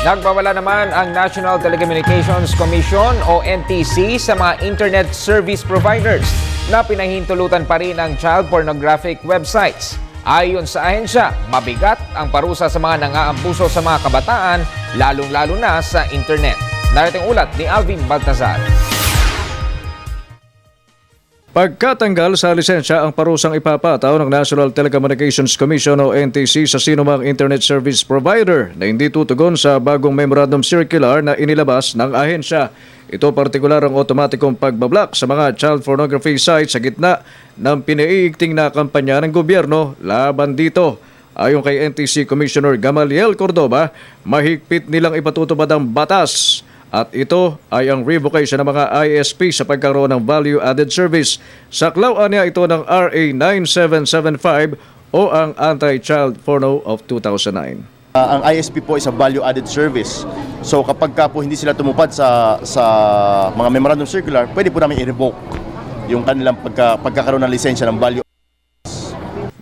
Nagbawala naman ang National Telecommunications Commission o NTC sa mga internet service providers na pinahintulutan pa rin ang child pornographic websites. Ayon sa ahensya, mabigat ang parusa sa mga nangaampuso sa mga kabataan, lalong-lalo na sa internet. Nariting ulat ni Alvin Baltazar. Pagkatanggal sa lisensya ang parusang ipapataw ng National Telecommunications Commission o NTC sa sinumang internet service provider na hindi tutugon sa bagong memorandum circular na inilabas ng ahensya. Ito partikular ang otomatikong pagbablock sa mga child pornography sites sa gitna ng pinaiigting na kampanya ng gobyerno laban dito. Ayon kay NTC Commissioner Gamaliel Cordoba, mahigpit nilang ipatutupad ang batas. At ito ay ang revocation ng mga ISP sa pagkaroon ng value-added service. Saklawaan niya ito ng RA 9775 o ang Anti-Child Porno of 2009. Ang ISP po is a value-added service. So kapag ka po hindi sila tumupad sa mga memorandum circular, pwede po namin i-revoke yung kanilang pagkakaroon ng lisensya ng value.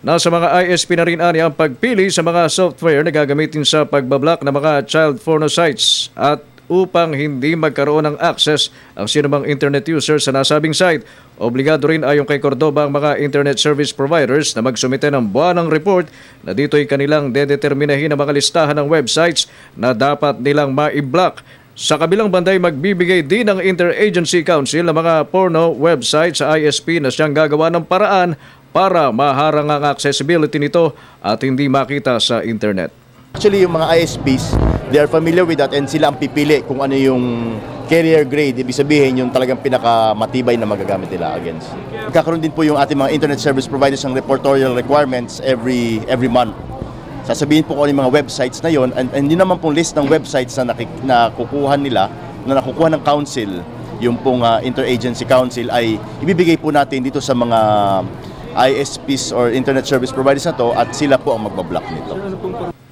Nasa mga ISP na rin ang pagpili sa mga software na gagamitin sa pagbablock ng mga child porno sites at upang hindi magkaroon ng access ang sinumang internet user sa nasabing site. Obligado rin ayon kay Cordoba ang mga internet service providers na magsumite ng buwanang report na dito'y kanilang dedeterminahin ang mga listahan ng websites na dapat nilang ma-block. Sa kabilang banday, magbibigay din ng Interagency Council ng mga porno website sa ISP na siyang gagawa ng paraan para maharang ang accessibility nito at hindi makita sa internet. Actually, yung mga ISPs, they are familiar with that and sila ang pipili kung ano yung carrier grade. Ibig sabihin yung talagang pinakamatibay na magagamit nila against. Magkakaroon din po yung ating mga internet service providers ng reportorial requirements every month. Sasabihin po kung ano yung mga websites na yon and hindi naman pong list ng websites na nakukuha nila, na nakukuha ng council, yung pong Interagency Council ay ibibigay po natin dito sa mga ISPs or internet service providers na to at sila po ang magbablock nito.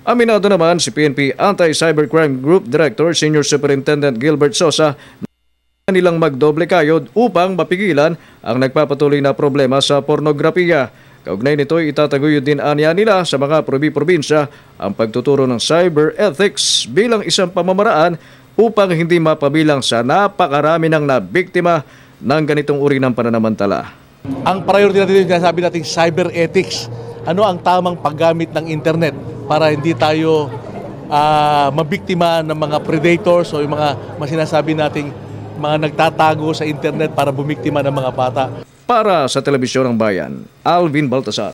Aminado naman si PNP Anti-Cybercrime Group Director Senior Superintendent Gilbert Sosa na nilang magdoble kayod upang mapigilan ang nagpapatuloy na problema sa pornografiya. Kaugnay nito, itataguyod din anya nila sa mga probinsya ang pagtuturo ng cyber ethics bilang isang pamamaraan upang hindi mapabilang sa napakarami ng nabiktima ng ganitong uri ng pananamantala. Ang priority natin yung sabi natin cyber ethics. Ano ang tamang paggamit ng internet para hindi tayo mabiktima ng mga predators o yung mga sinasabi nating mga nagtatago sa internet para bumiktima ng mga bata. Para sa Telebisyon ng Bayan, Alvin Baltazar.